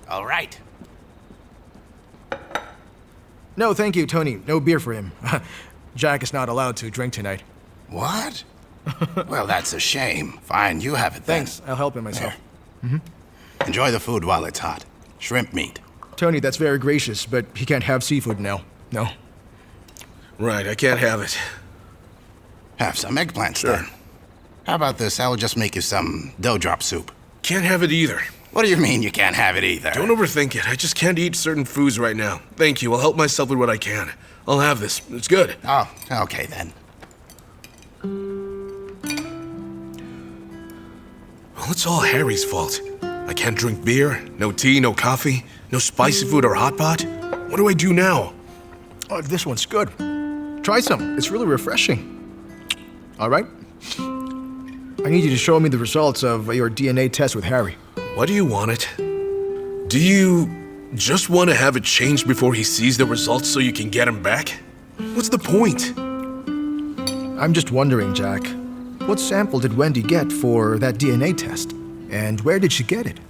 All right. No, thank you, Tony. No beer for him. Jack is not allowed to drink tonight. What? Well, that's a shame. Fine, you have it then. Thanks. I'll help him myself. Enjoy the food while it's hot. Shrimp meat. Tony, that's very gracious, but he can't have seafood now. No. Right, I can't have it. Have some eggplants then. How about this? I'll just make you some dough drop soup. Can't have it either. What do you mean you can't have it either? Don't overthink it. I just can't eat certain foods right now. Thank you. I'll help myself with what I can. I'll have this. It's good. Oh, okay then. Well, it's all Harry's fault. I can't drink beer, no tea, no coffee, no spicy food or hot pot. What do I do now? Oh, this one's good. Try some. It's really refreshing. All right? I need you to show me the results of your DNA test with Harry. Why do you want it? Do you just want to have it changed before he sees the results so you can get him back? What's the point? I'm just wondering, Jack. What sample did Wendy get for that DNA test? And where did she get it?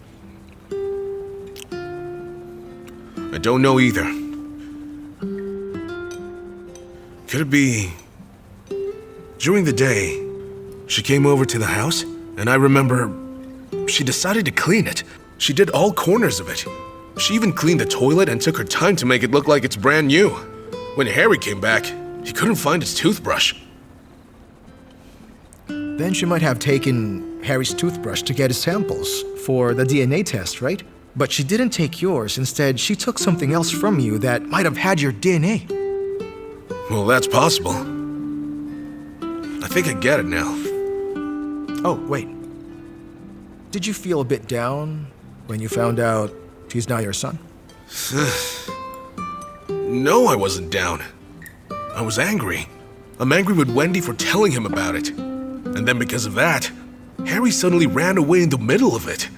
I don't know either. Could it be... During the day, she came over to the house, and I remember she decided to clean it. She did all corners of it. She even cleaned the toilet and took her time to make it look like it's brand new. When Harry came back, he couldn't find his toothbrush. Then she might have taken Harry's toothbrush to get his samples for the DNA test, right? But she didn't take yours. Instead, she took something else from you that might have had your DNA. Well, that's possible. I think I get it now. Oh, wait. Did you feel a bit down when you found out he's now your son? No, I wasn't down. I was angry. I'm angry with Wendy for telling him about it. And then because of that, Harry suddenly ran away in the middle of it.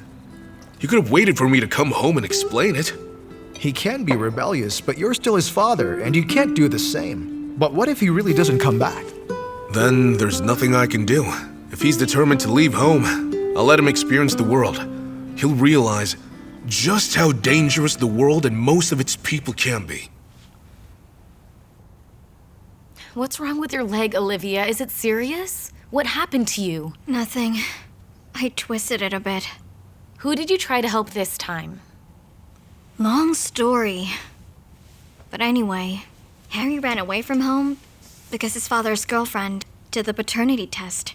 He could have waited for me to come home and explain it. He can be rebellious, but you're still his father, and you can't do the same. But what if he really doesn't come back? Then there's nothing I can do. If he's determined to leave home, I'll let him experience the world. He'll realize just how dangerous the world and most of its people can be. What's wrong with your leg, Olivia? Is it serious? What happened to you? Nothing. I twisted it a bit. Who did you try to help this time? Long story. But anyway, Harry ran away from home because his father's girlfriend did the paternity test.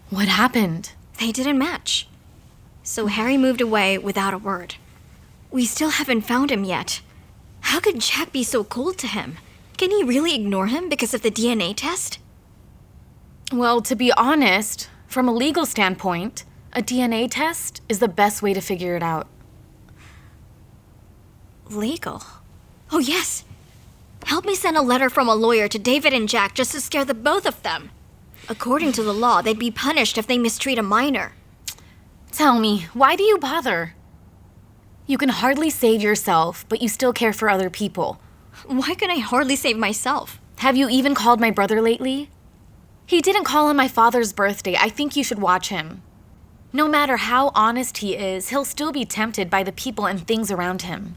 What happened? They didn't match. So Harry moved away without a word. We still haven't found him yet. How could Jack be so cold to him? Can he really ignore him because of the DNA test? Well, to be honest, from a legal standpoint, a DNA test is the best way to figure it out. Legal? Oh, yes. Help me send a letter from a lawyer to David and Jack just to scare the both of them. According to the law, they'd be punished if they mistreat a minor. Tell me, why do you bother? You can hardly save yourself, but you still care for other people. Why can I hardly save myself? Have you even called my brother lately? He didn't call on my father's birthday. I think you should watch him. No matter how honest he is, he'll still be tempted by the people and things around him.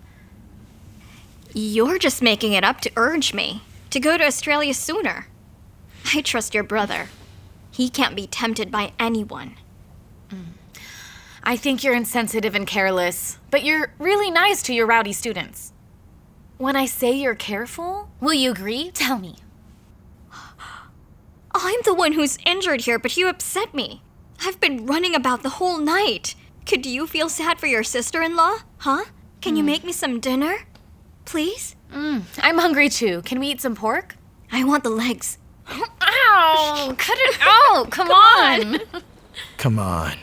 You're just making it up to urge me to go to Australia sooner. I trust your brother. He can't be tempted by anyone. I think you're insensitive and careless, but you're really nice to your rowdy students. When I say you're careful, will you agree? Tell me. I'm the one who's injured here, but you upset me. I've been running about the whole night. Could you feel sad for your sister-in-law? Huh? Can you make me some dinner? Please? I'm hungry too. Can we eat some pork? I want the legs. Ow! Cut it out! Come on! Come on.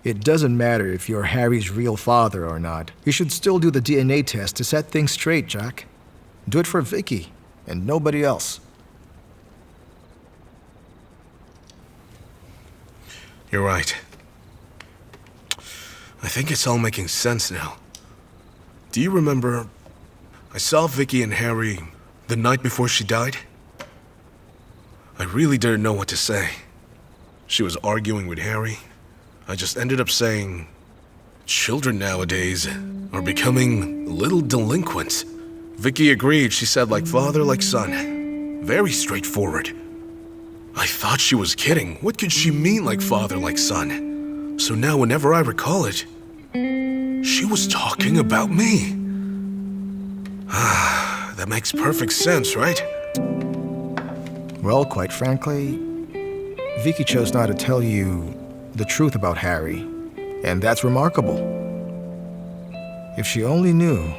It doesn't matter if you're Harry's real father or not. You should still do the DNA test to set things straight, Jack. Do it for Vicky and nobody else. You're right. I think it's all making sense now. Do you remember I saw Vicky and Harry the night before she died? I really didn't know what to say. She was arguing with Harry. I just ended up saying, Children nowadays are becoming little delinquents. Vicky agreed. She said like father, like son. Very straightforward. I thought she was kidding. What could she mean like father, like son? So now whenever I recall it, she was talking about me. That makes perfect sense, right? Well, quite frankly, Vicky chose not to tell you the truth about Harry, and that's remarkable. If she only knew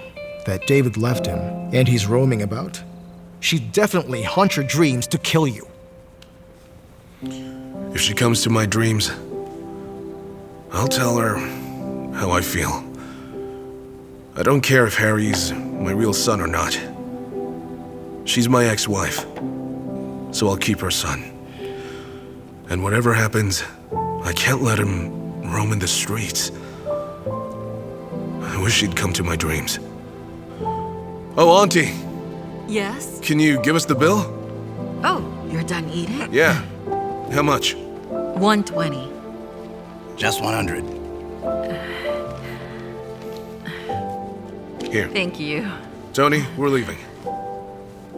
that David left him and he's roaming about, she'd definitely haunt your dreams to kill you. If she comes to my dreams, I'll tell her how I feel. I don't care if Harry's my real son or not. She's my ex-wife, so I'll keep her son. And whatever happens, I can't let him roam in the streets. I wish she'd come to my dreams. Oh, Auntie, Yes? can you give us the bill? Oh, you're done eating? Yeah. How much? 120. Just 100. Here. Thank you. Tony, we're leaving.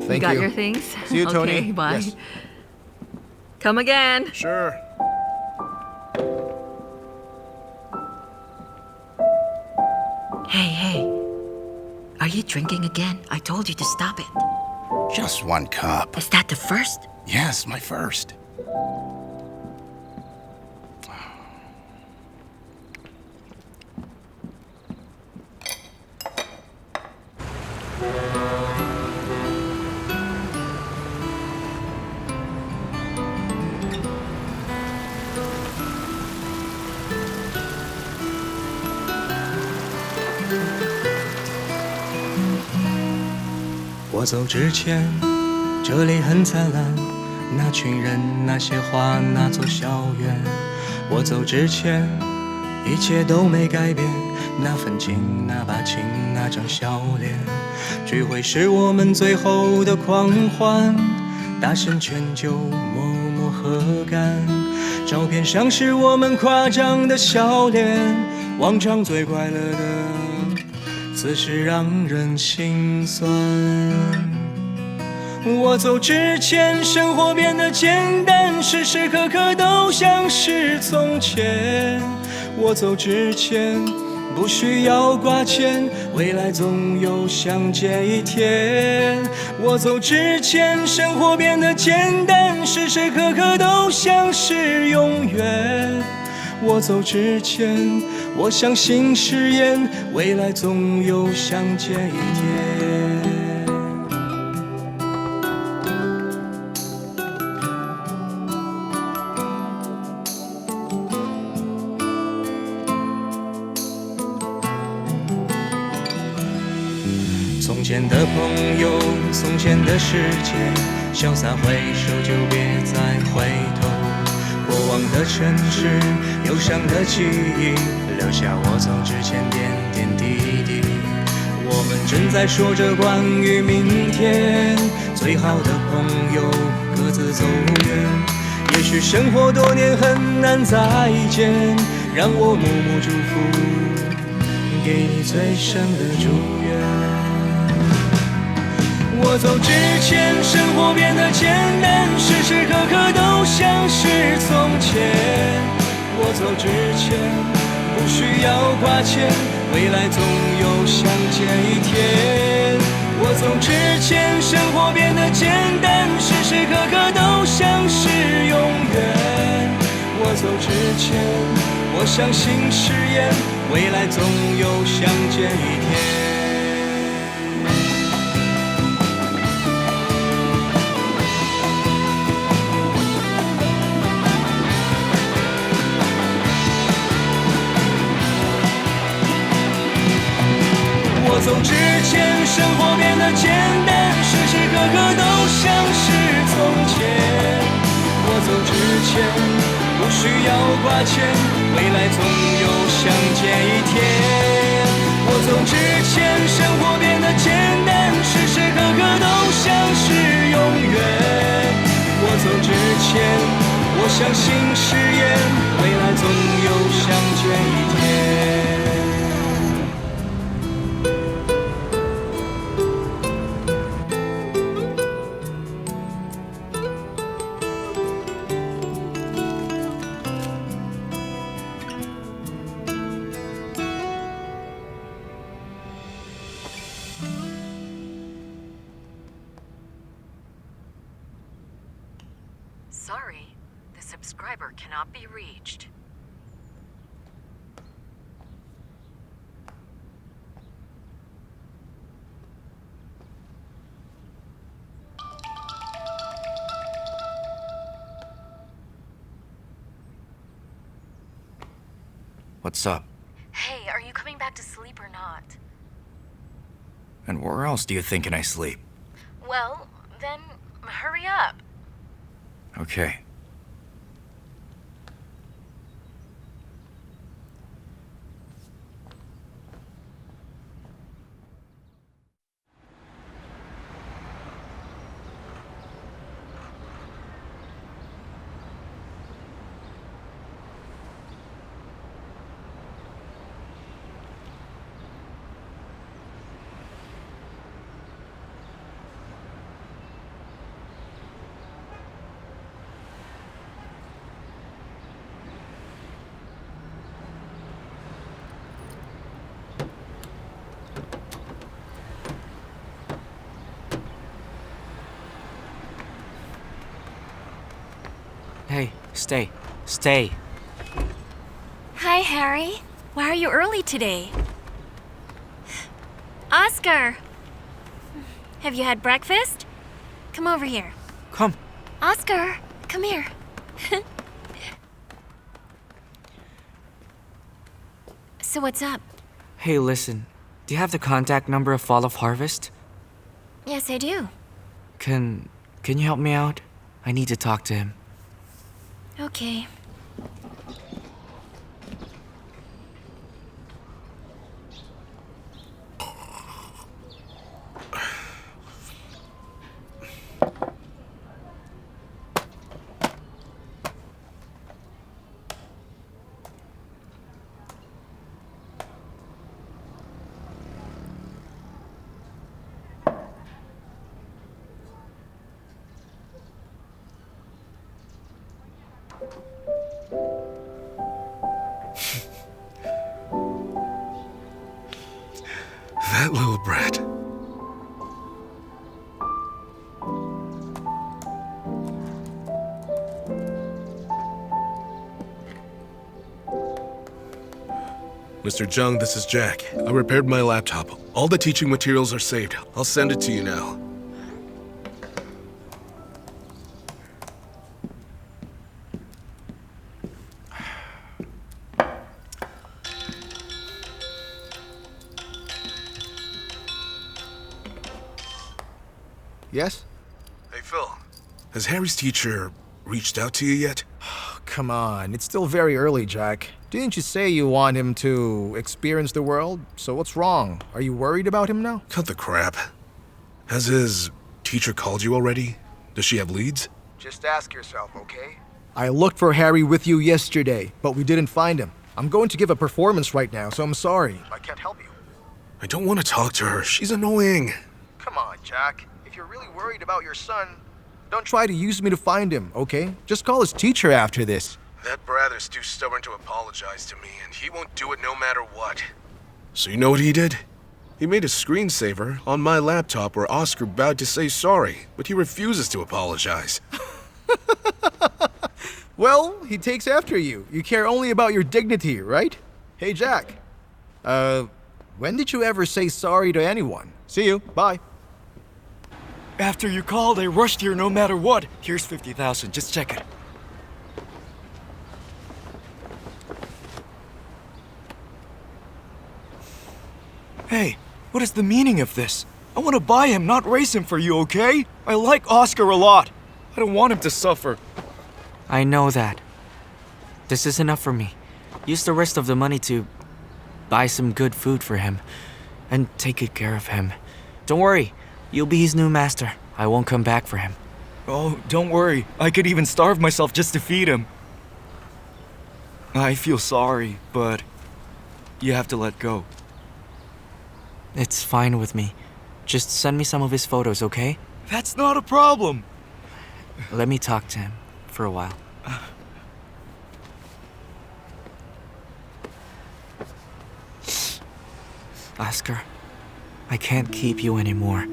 Thank you got you. your things? See you, Tony. Okay, bye. Yes. Come again. Sure. Hey. Are you drinking again? I told you to stop it. Just 1 cup. Is that the first? Yes, my first.我走之前，这里很灿烂，那群人，那些花，那座校园。我走之前，一切都没改变，那份情，那把情，那张笑脸。聚会是我们最后的狂欢，大声劝酒，默默喝干。照片上是我们夸张的笑脸，往常最快乐的，此时让人心酸。我走之前，生活变得简单，时时刻刻都像是从前。我走之前，不需要挂牵，未来总有相见一天。我走之前，生活变得简单，时时刻刻都像是永远。我走之前，我相信誓言，未来总有相见一天。从前的朋友，从前的世界，潇洒挥手就别再回头。过往的城市，忧伤的记忆，留下我走之前点点滴滴。我们正在说着关于明天，最好的朋友各自走远。也许生活多年很难再见，让我默默祝福，给你最深的祝愿。我走之前，生活变得简单，时时刻刻都像是从前。我走之前，不需要挂牵，未来总有相见一天。我走之前，生活变得简单，时时刻刻都像是永远。我走之前，我相信誓言，未来总有相见一天。我走之前，生活变得简单，时时刻刻都像是从前。我走之前，不需要挂牵，未来总有相见一天。我走之前，生活变得简单，时时刻刻都像是永远。我走之前，我相信誓言，未来总有相见一天。Sorry, the subscriber cannot be reached. What's up? Hey, are you coming back to sleep or not? And where else do you think I sleep? Well, then hurry up. Okay. Hey, stay. Stay. Hi, Harry. Why are you early today? Oscar! Have you had breakfast? Come over here. Come. Oscar, come here. So what's up? Hey, listen. Do you have the contact number of Fall of Harvest? Yes, I do. Can you help me out? I need to talk to him. Okay. That little brat. Mr. Zheng, this is Jack. I repaired my laptop. All the teaching materials are saved. I'll send it to you now. Yes? Hey, Phil. Has Harry's teacher reached out to you yet? Come on, it's still very early, Jack. Didn't you say you want him to experience the world? So what's wrong? Are you worried about him now? Cut the crap. Has his teacher called you already? Does she have leads? Just ask yourself, okay? I looked for Harry with you yesterday, but we didn't find him. I'm going to give a performance right now, so I'm sorry. I can't help you. I don't want to talk to her. She's annoying. Come on, Jack. If you're really worried about your son, don't try to use me to find him, okay? Just call his teacher after this. That brother's too stubborn to apologize to me, and he won't do it no matter what. So you know what he did? He made a screensaver on my laptop where Oscar vowed to say sorry, but he refuses to apologize. Well, he takes after you. You care only about your dignity, right? Hey, Jack. When did you ever say sorry to anyone? See you. Bye. After you called, I rushed here no matter what. Here's 50,000. Just check it. Hey, what is the meaning of this? I want to buy him, not raise him for you, okay? I like Oscar a lot. I don't want him to suffer. I know that. This is enough for me. Use the rest of the money to buy some good food for him and take good care of him. Don't worry, you'll be his new master. I won't come back for him. Oh, don't worry. I could even starve myself just to feed him. I feel sorry, but you have to let go. It's fine with me. Just send me some of his photos, okay? That's not a problem. Let me talk to him for a while. Oscar, I can't keep you anymore.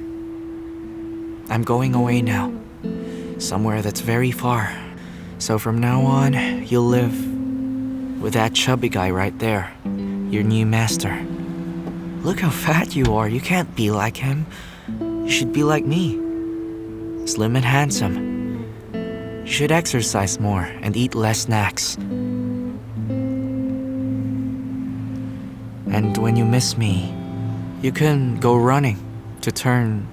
I'm going away now. Somewhere that's very far. So from now on, you'll live with that chubby guy right there, your new master. Look how fat you are. You can't be like him. You should be like me. Slim and handsome. You should exercise more and eat less snacks. And when you miss me, you can go running to turn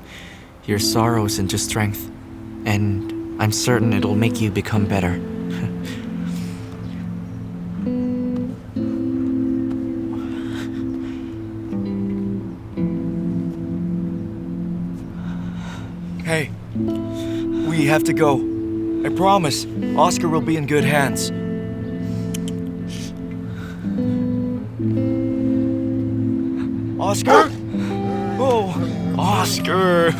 your sorrows into strength. And I'm certain it'll make you become better. Hey, we have to go. I promise, Oscar will be in good hands. Oscar? Oh, Oscar!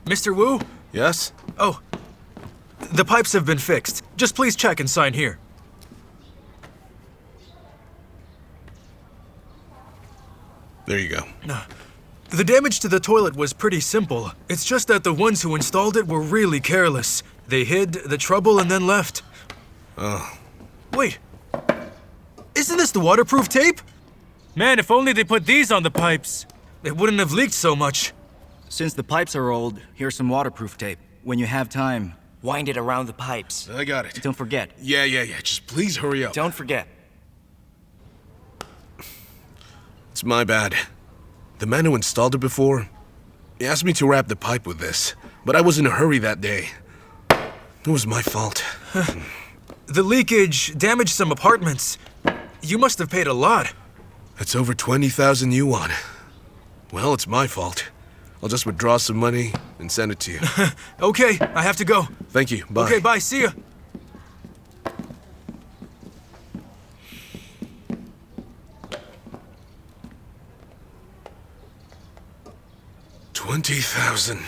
Mr. Wu? Yes? Oh, the pipes have been fixed. Just please check and sign here. There you go. The damage to the toilet was pretty simple. It's just that the ones who installed it were really careless. They hid the trouble and then left. Oh. Wait. Isn't this the waterproof tape? Man, if only they put these on the pipes. It wouldn't have leaked so much. Since the pipes are old, here's some waterproof tape. When you have time, wind it around the pipes. I got it. Don't forget. Yeah. Just please hurry up. Don't forget. It's my bad. The man who installed it before, he asked me to wrap the pipe with this, but I was in a hurry that day. It was my fault. The leakage damaged some apartments. You must have paid a lot. It's over 20,000 yuan. Well, it's my fault. I'll just withdraw some money and send it to you. Okay, I have to go. Thank you. Bye. Okay, bye. See ya. $20,000.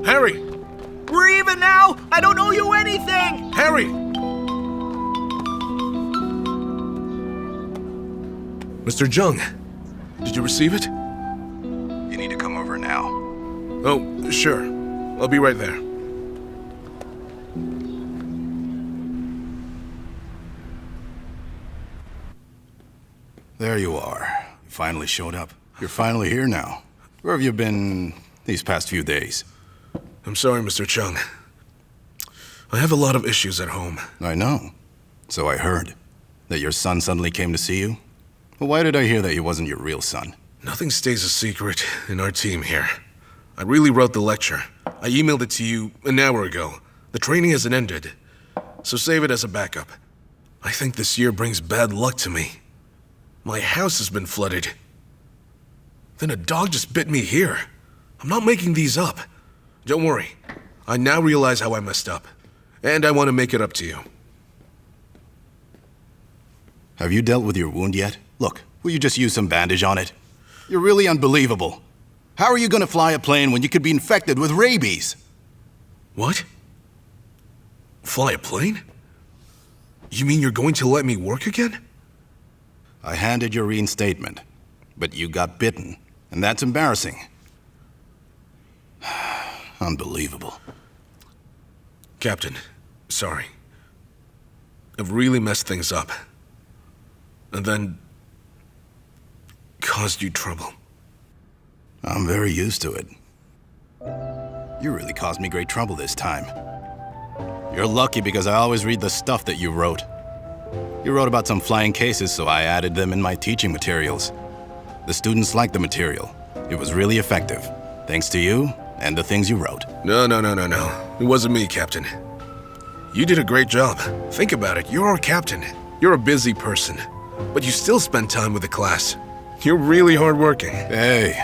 Harry! We're even now! I don't owe you anything! Harry! Mr. Zheng, did you receive it? You need to come over now. Oh, sure. I'll be right there. There you are. You finally showed up. You're finally here now. Where have you been these past few days? I'm sorry, Mr. Chung. I have a lot of issues at home. I know. So I heard. That your son suddenly came to see you? Well, why did I hear that he wasn't your real son? Nothing stays a secret in our team here. I really wrote the lecture. I emailed it to you an hour ago. The training hasn't ended, so save it as a backup. I think this year brings bad luck to me. My house has been flooded. Then a dog just bit me here. I'm not making these up. Don't worry. I now realize how I messed up, and I want to make it up to you. Have you dealt with your wound yet? Look, will you just use some bandage on it? You're really unbelievable. How are you gonna fly a plane when you could be infected with rabies? What? Fly a plane? You mean you're going to let me work again? I handed your reinstatement, but you got bitten, and that's embarrassing. Unbelievable. Captain, sorry. I've really messed things up. And then caused you trouble. I'm very used to it. You really caused me great trouble this time. You're lucky because I always read the stuff that you wrote. You wrote about some flying cases, so I added them in my teaching materials. The students liked the material. It was really effective, thanks to you and the things you wrote. No. It wasn't me, Captain. You did a great job. Think about it. You're our captain. You're a busy person, but you still spend time with the class. You're really hardworking. Hey,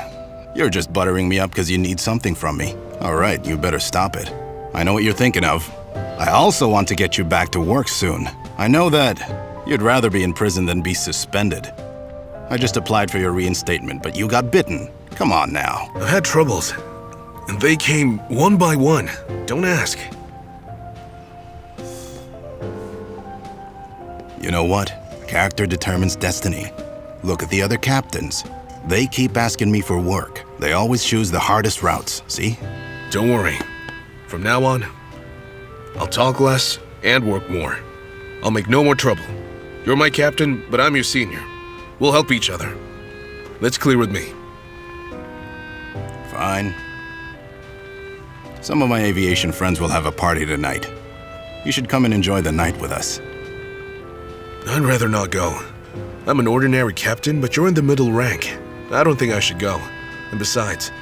you're just buttering me up because you need something from me. All right, you better stop it. I know what you're thinking of. I also want to get you back to work soon. I know that you'd rather be in prison than be suspended. I just applied for your reinstatement, but you got bitten. Come on now. I had troubles, and they came one by one. Don't ask. You know what? Character determines destiny. Look at the other captains. They keep asking me for work. They always choose the hardest routes, see? Don't worry. From now on, I'll talk less and work more. I'll make no more trouble. You're my captain, but I'm your senior. We'll help each other. That's clear with me. Fine. Some of my aviation friends will have a party tonight. You should come and enjoy the night with us. I'd rather not go. I'm an ordinary captain, but you're in the middle rank. I don't think I should go. And besides,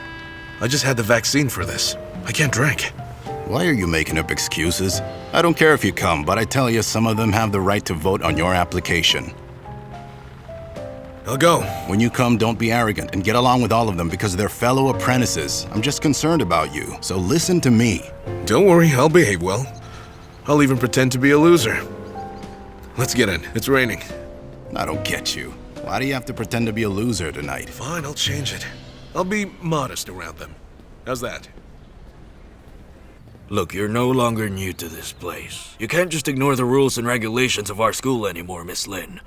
I just had the vaccine for this. I can't drink. Why are you making up excuses? I don't care if you come, but I tell you, some of them have the right to vote on your application. I'll go. When you come, don't be arrogant and get along with all of them because they're fellow apprentices. I'm just concerned about you, so listen to me. Don't worry, I'll behave well. I'll even pretend to be a loser. Let's get in. It's raining. I don't get you. Why do you have to pretend to be a loser tonight? Fine, I'll change it. I'll be modest around them. How's that? Look, you're no longer new to this place. You can't just ignore the rules and regulations of our school anymore, Miss Lin.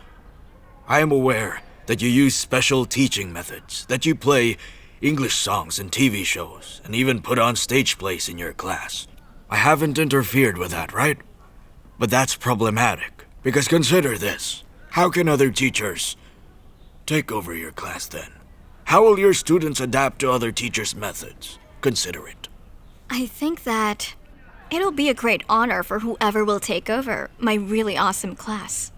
I am aware that you use special teaching methods, that you play English songs in TV shows, and even put on stage plays in your class. I haven't interfered with that, right? But that's problematic, because consider this. How can other teachers take over your class then? How will your students adapt to other teachers' methods? Consider it. I think that it'll be a great honor for whoever will take over my really awesome class.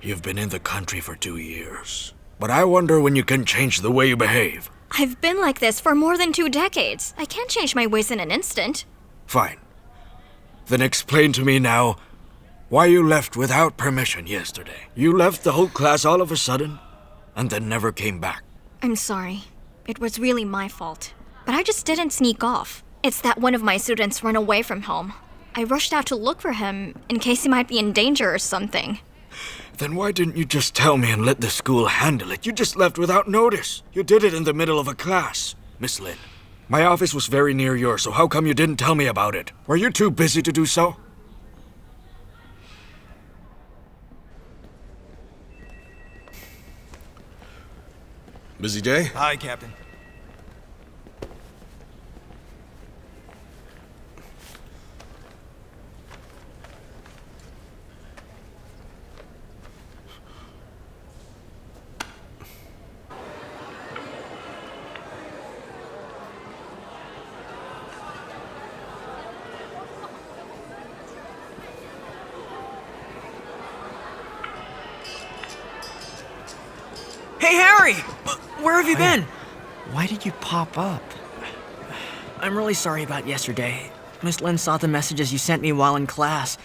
You've been in the country for 2 years, but I wonder when you can change the way you behave. I've been like this for more than 2 decades. I can't change my ways in an instant. Fine. Then explain to me now why you left without permission yesterday. You left the whole class all of a sudden, and then never came back. I'm sorry. It was really my fault. But I just didn't sneak off. It's that one of my students ran away from home. I rushed out to look for him in case he might be in danger or something. Then why didn't you just tell me and let the school handle it? You just left without notice. You did it in the middle of a class. Miss Lin, my office was very near yours, so how come you didn't tell me about it? Were you too busy to do so? Busy day? Hi, Captain. Hey, Harry! Where have you been? Why did you pop up? I'm really sorry about yesterday. Miss Lin saw the messages you sent me while in class.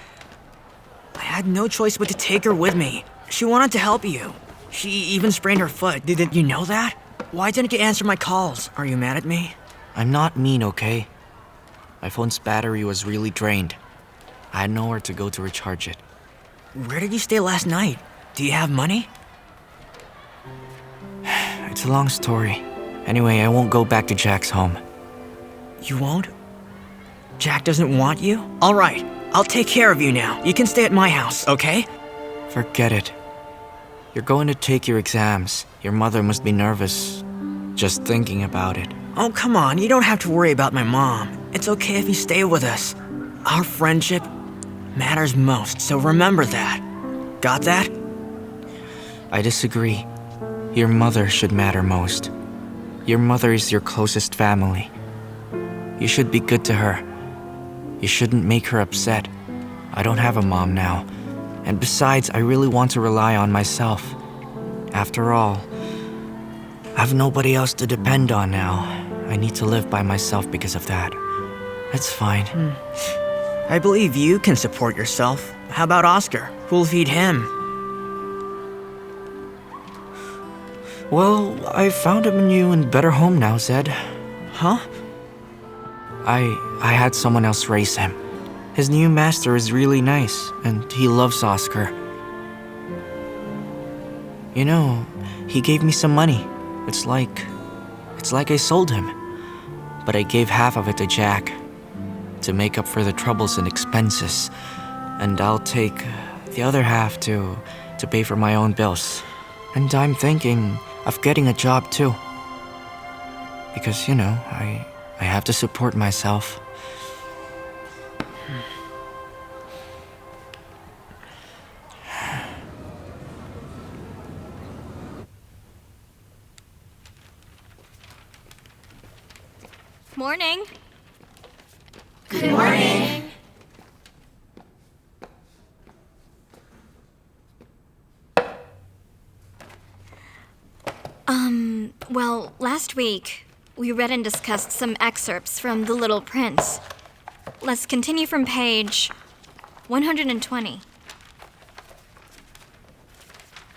I had no choice but to take her with me. She wanted to help you. She even sprained her foot. Didn't you know that? Why didn't you answer my calls? Are you mad at me? I'm not mean, okay? My phone's battery was really drained. I had nowhere to go to recharge it. Where did you stay last night? Do you have money? It's a long story. Anyway, I won't go back to Jack's home. You won't? Jack doesn't want you? All right, I'll take care of you now. You can stay at my house, okay? Forget it. You're going to take your exams. Your mother must be nervous just thinking about it. Oh, come on, you don't have to worry about my mom. It's okay if you stay with us. Our friendship matters most, so remember that. Got that? I disagree. Your mother should matter most. Your mother is your closest family. You should be good to her. You shouldn't make her upset. I don't have a mom now. And besides, I really want to rely on myself. After all, I have nobody else to depend on now. I need to live by myself because of that. It's fine. I believe you can support yourself. How about Oscar? Who'll feed him? Well, I found a new and better home now, Zed. Huh? I had someone else raise him. His new master is really nice, and he loves Oscar. You know, he gave me some money. It's like I sold him. But I gave half of it to Jack to make up for the troubles and expenses. And I'll take the other half to pay for my own bills. And I'm thinking of getting a job too. Because, you know, I have to support myself. Morning. Good morning. Well, last week, we read and discussed some excerpts from The Little Prince. Let's continue from page 120.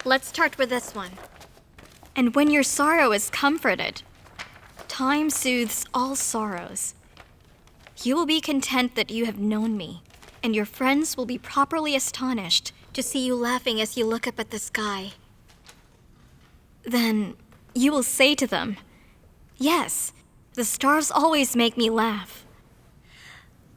Let's start with this one. And when your sorrow is comforted, time soothes all sorrows. You will be content that you have known me, and your friends will be properly astonished to see you laughing as you look up at the sky. Then you will say to them, "Yes, the stars always make me laugh."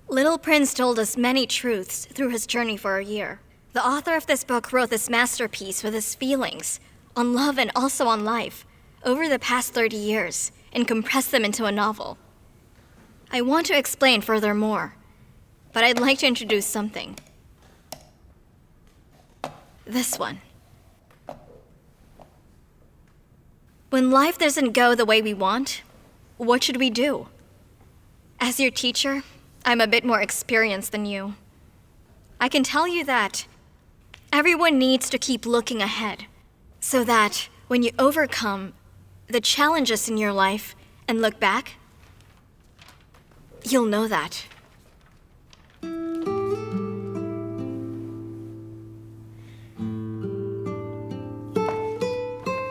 Little Prince told us many truths through his journey for a year. The author of this book wrote this masterpiece with his feelings on love and also on life over the past 30 years and compressed them into a novel. I want to explain furthermore, but I'd like to introduce something. This one. When life doesn't go the way we want, what should we do? As your teacher, I'm a bit more experienced than you. I can tell you that everyone needs to keep looking ahead, so that when you overcome the challenges in your life and look back, you'll know that.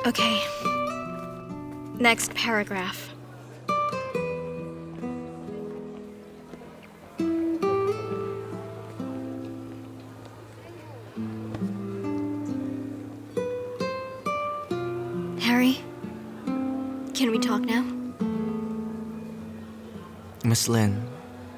Okay. Next paragraph. Harry, can we talk now? Miss Lin,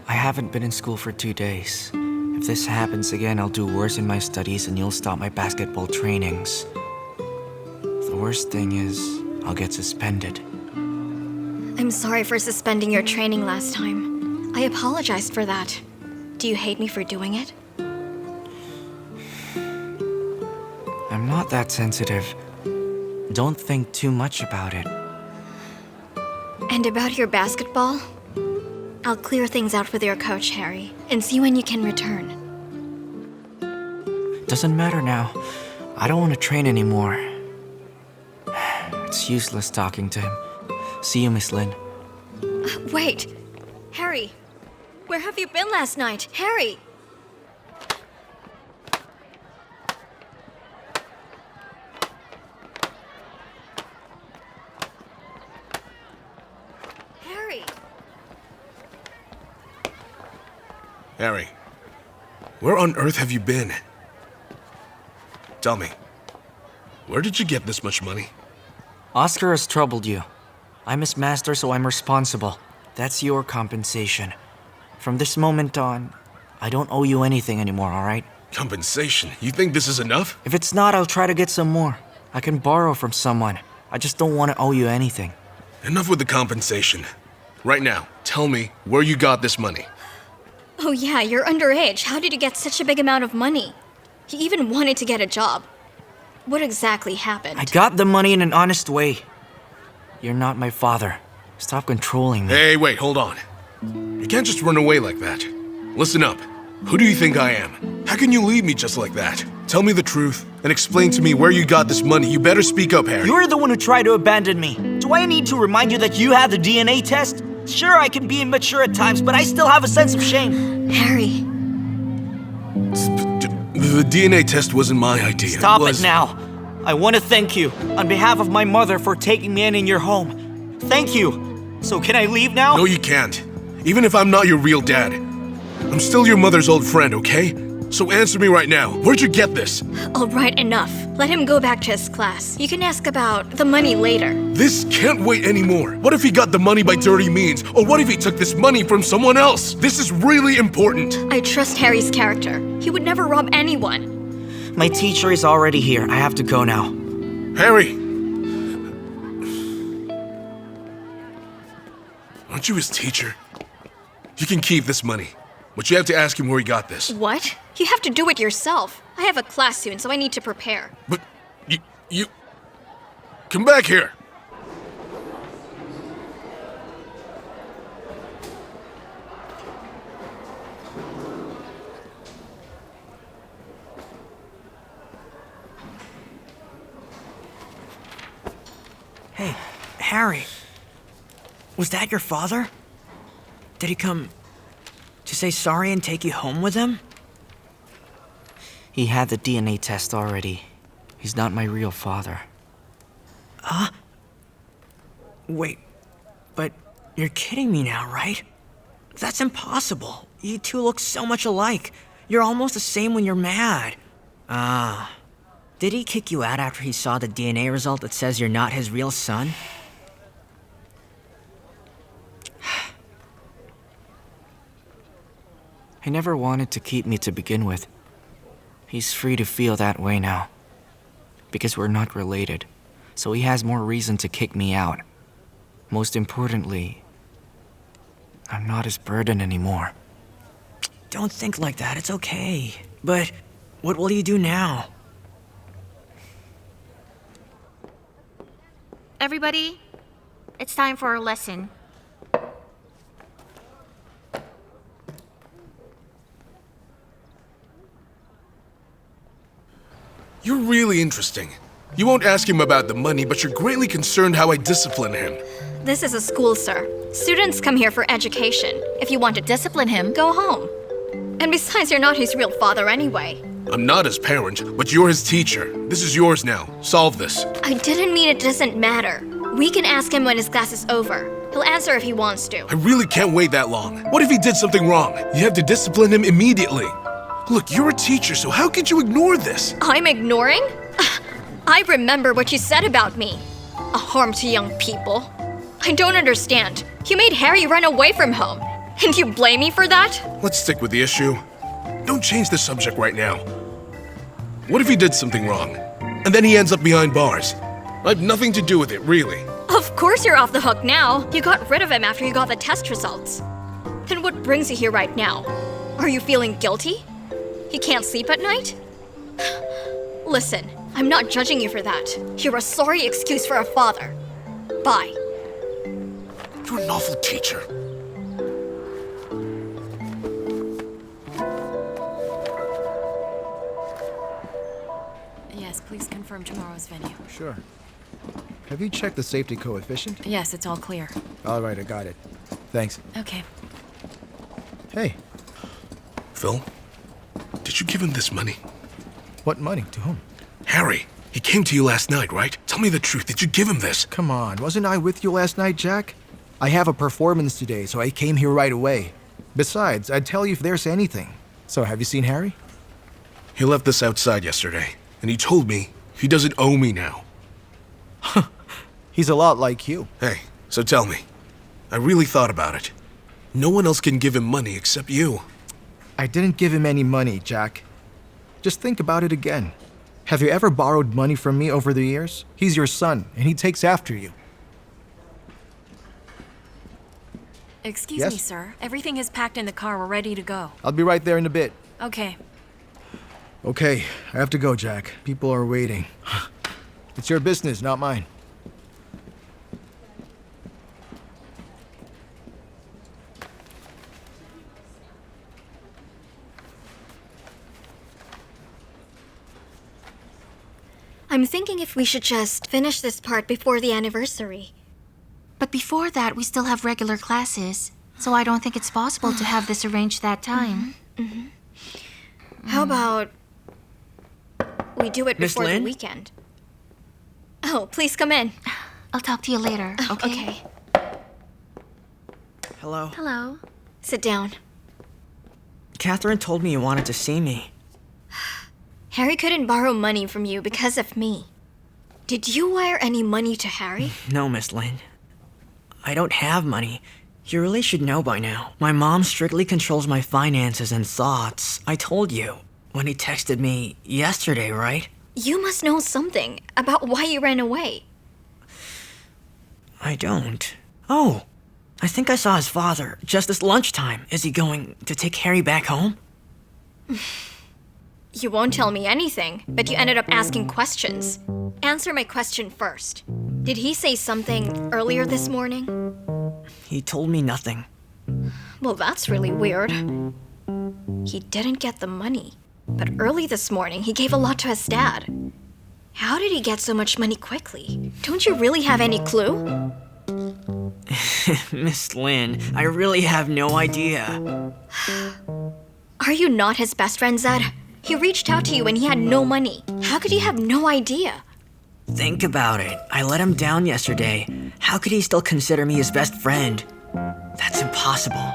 I haven't been in school for 2 days. If this happens again, I'll do worse in my studies and you'll stop my basketball trainings. The worst thing is, I'll get suspended. I'm sorry for suspending your training last time. I apologized for that. Do you hate me for doing it? I'm not that sensitive. Don't think too much about it. And about your basketball? I'll clear things out with your coach, Harry, and see when you can return. Doesn't matter now. I don't want to train anymore. It's useless talking to him. See you, Miss Lin. Wait. Harry, where have you been last night? Harry! Harry! Harry, where on earth have you been? Tell me, where did you get this much money? Oscar has troubled you. I'm his master, so I'm responsible. That's your compensation. From this moment on, I don't owe you anything anymore, alright? Compensation? You think this is enough? If it's not, I'll try to get some more. I can borrow from someone. I just don't want to owe you anything. Enough with the compensation. Right now, tell me where you got this money. Oh yeah, you're underage. How did you get such a big amount of money? He even wanted to get a job. What exactly happened? I got the money in an honest way. You're not my father. Stop controlling me. Hey, wait, hold on. You can't just run away like that. Listen up. Who do you think I am? How can you leave me just like that? Tell me the truth and explain to me where you got this money. You better speak up, Harry. You're the one who tried to abandon me. Do I need to remind you that you had the DNA test? Sure, I can be immature at times, but I still have a sense of shame. Harry. The DNA test wasn't my idea. Stop it now. I want to thank you on behalf of my mother for taking me in your home. Thank you. So can I leave now? No, you can't. Even if I'm not your real dad. I'm still your mother's old friend, okay? So answer me right now. Where'd you get this? Alright, enough. Let him go back to his class. You can ask about the money later. This can't wait anymore. What if he got the money by dirty means? Or what if he took this money from someone else? This is really important. I trust Harry's character. He would never rob anyone. My teacher is already here. I have to go now. Harry! Aren't you his teacher? You can keep this money, but you have to ask him where he got this. What? You have to do it yourself. I have a class soon, so I need to prepare. But you... Come back here! Hey, Harry. Was that your father? Did he come to say sorry and take you home with him? He had the DNA test already. He's not my real father. Huh? Wait, but you're kidding me now, right? That's impossible. You two look so much alike. You're almost the same when you're mad. Ah. Did he kick you out after he saw the DNA result that says you're not his real son? He never wanted to keep me to begin with. He's free to feel that way now. Because we're not related, so he has more reason to kick me out. Most importantly, I'm not his burden anymore. Don't think like that, it's okay. But what will you do now? Everybody, it's time for our lesson. You're really interesting. You won't ask him about the money, but you're greatly concerned how I discipline him. This is a school, sir. Students come here for education. If you want to discipline him, go home. And besides, you're not his real father anyway. I'm not his parent, but you're his teacher. This is yours now. Solve this. I didn't mean it doesn't matter. We can ask him when his class is over. He'll answer if he wants to. I really can't wait that long. What if he did something wrong? You have to discipline him immediately. Look, you're a teacher, so how could you ignore this? I'm ignoring? I remember what you said about me. A harm to young people. I don't understand. You made Harry run away from home. And you blame me for that? Let's stick with the issue. Don't change the subject right now. What if he did something wrong? And then he ends up behind bars? I have nothing to do with it, really. Of course you're off the hook now. You got rid of him after you got the test results. Then what brings you here right now? Are you feeling guilty? You can't sleep at night? Listen, I'm not judging you for that. You're a sorry excuse for a father. Bye. You're an awful teacher. Yes, please confirm tomorrow's venue. Sure. Have you checked the safety coefficient? Yes, it's all clear. All right, I got it. Thanks. Okay. Hey, Phil, did you give him this money? what money? To whom? Harry, he came to you last night, right? Tell me the truth. Did you give him this? Come on, wasn't I with you last night, Jack? I have a performance today, so I came here right away. Besides, I'd tell you if there's anything. So, have you seen Harry? He left this outside yesterday, and he told me he doesn't owe me now. He's a lot like you. Hey, so tell me. I really thought about it. No one else can give him money except you. I didn't give him any money, Jack. Just think about it again. Have you ever borrowed money from me over the years? He's your son, and he takes after you. Excuse Yes? me, sir. Everything is packed in the car. We're ready to go. I'll be right there in a bit. Okay. Okay, I have to go, Jack. People are waiting. It's your business, not mine. I'm thinking if we should just finish this part before the anniversary. But before that, we still have regular classes, so I don't think it's possible to have this arranged that time. How about we do it Miss before the Lin? weekend? Oh, please come in. I'll talk to you later, okay? Okay. Hello. Hello. Sit down. Catherine told me you wanted to see me. Harry couldn't borrow money from you because of me. Did you wire any money to Harry? No, Miss Lin. I don't have money. You really should know by now. My mom strictly controls my finances and thoughts. I told you when he texted me yesterday, right? You must know something about why you ran away. I don't. Oh, I think I saw his father just this lunchtime. Is he going to take Harry back home? You won't tell me anything, but you ended up asking questions. Answer my question first. Did he say something earlier this morning? He told me nothing. Well, that's really weird. He didn't get the money, but early this morning he gave a lot to his dad. How did he get so much money quickly? Don't you really have any clue? Miss Lin, I really have no idea. Are you not his best friend, Zed? He reached out to you when he had no money. How could you have no idea? Think about it. I let him down yesterday. How could he still consider me his best friend? That's impossible.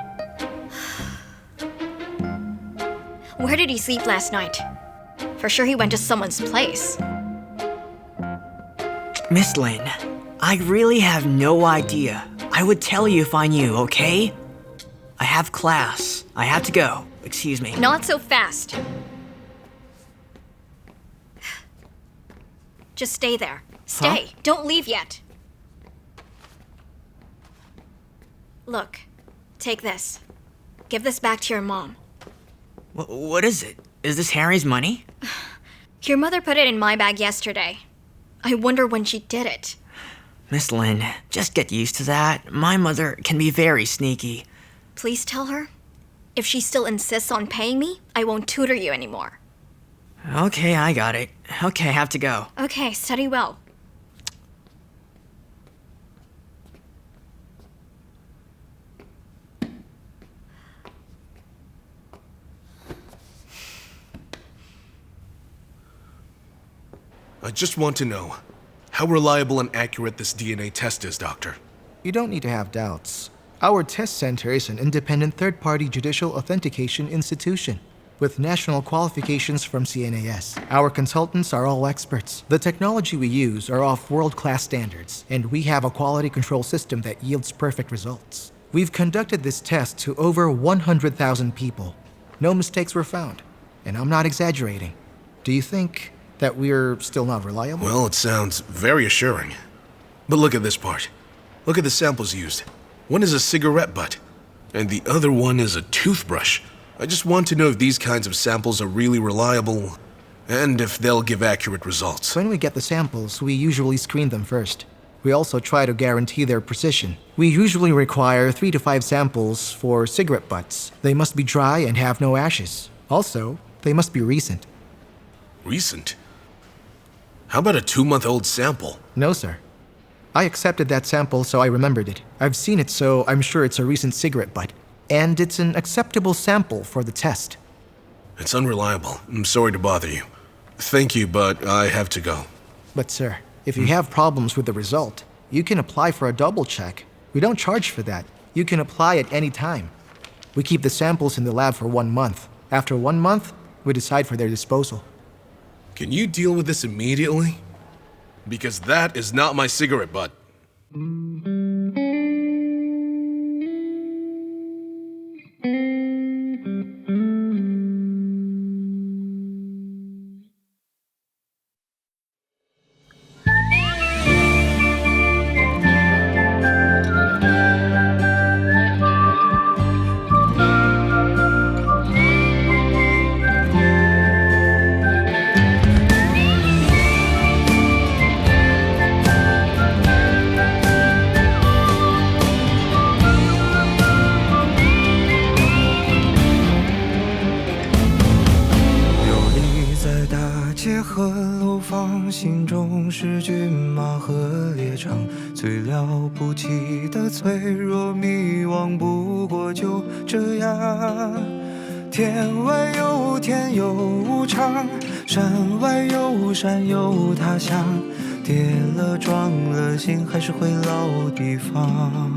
Where did he sleep last night? For sure he went to someone's place. Miss Lin, I really have no idea. I would tell you if I knew, okay? I have class. I have to go. Excuse me. Not so fast. Just stay there. Stay. Huh? Don't leave yet. Look, take this. Give this back to your mom. What is it? Is this Harry's money? Your mother put it in my bag yesterday. I wonder when she did it. Miss Lin, just get used to that. My mother can be very sneaky. Please tell her. If she still insists on paying me, I won't tutor you anymore. Okay, I got it. Okay, I have to go. Okay, study well. I just want to know how reliable and accurate this DNA test is, Doctor. You don't need to have doubts. Our test center is an independent third-party judicial authentication institution with national qualifications from CNAS. Our consultants are all experts. The technology we use are of world-class standards, and we have a quality control system that yields perfect results. We've conducted this test to over 100,000 people. No mistakes were found, and I'm not exaggerating. Do you think that we're still not reliable? Well, it sounds very assuring. But look at this part. Look at the samples used. One is a cigarette butt, and the other one is a toothbrush. I just want to know if these kinds of samples are really reliable, and if they'll give accurate results. When we get the samples, we usually screen them first. We also try to guarantee their precision. We usually require 3 to 5 samples for cigarette butts. They must be dry and have no ashes. Also, they must be recent. Recent? How about a 2-month-old sample? No, sir. I accepted that sample, so I remembered it. I've seen it, so I'm sure it's a recent cigarette butt. And it's an acceptable sample for the test. It's unreliable. I'm sorry to bother you. Thank you, but I have to go. But sir, if you have problems with the result, you can apply for a double check. We don't charge for that. You can apply at any time. We keep the samples in the lab for 1 month. After 1 month, we decide for their disposal. Can you deal with this immediately? Because that is not my cigarette butt.心中是骏马和猎场，最了不起的脆弱迷惘，不过就这样。天外有天有无常，山外有山有他乡，跌了撞了心还是回老地方。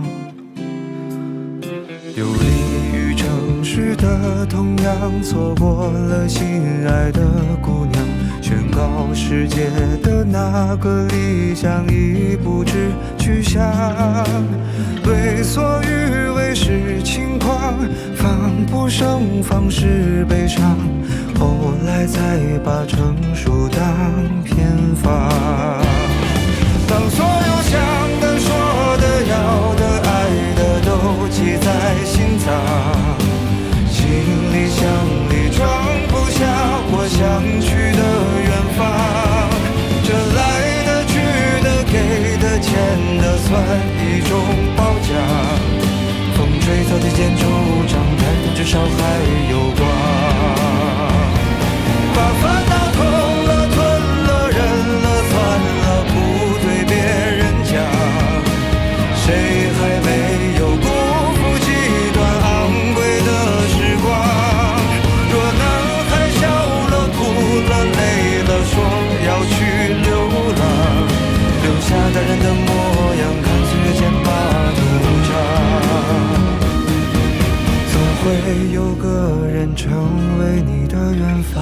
有利于城市的同样，错过了心爱的姑娘，宣告世界的那个理想已不知去向。为所欲为是轻狂，防不胜防是悲伤，后来才把成熟当偏方。当所有想的说的要的爱的都记在心脏，行李箱里装不下我想去的远方，这来的去的给的欠的算一种褒奖，风吹草低见惆怅，但至少还有光，把烦恼吞了吞了忍了算了，不对别人讲，谁还没有辜负几段昂贵的时光，若男孩笑了哭了累了说要去流浪，留下大人的模样，看岁月剑拔弩张，总会有个人成为你的远方。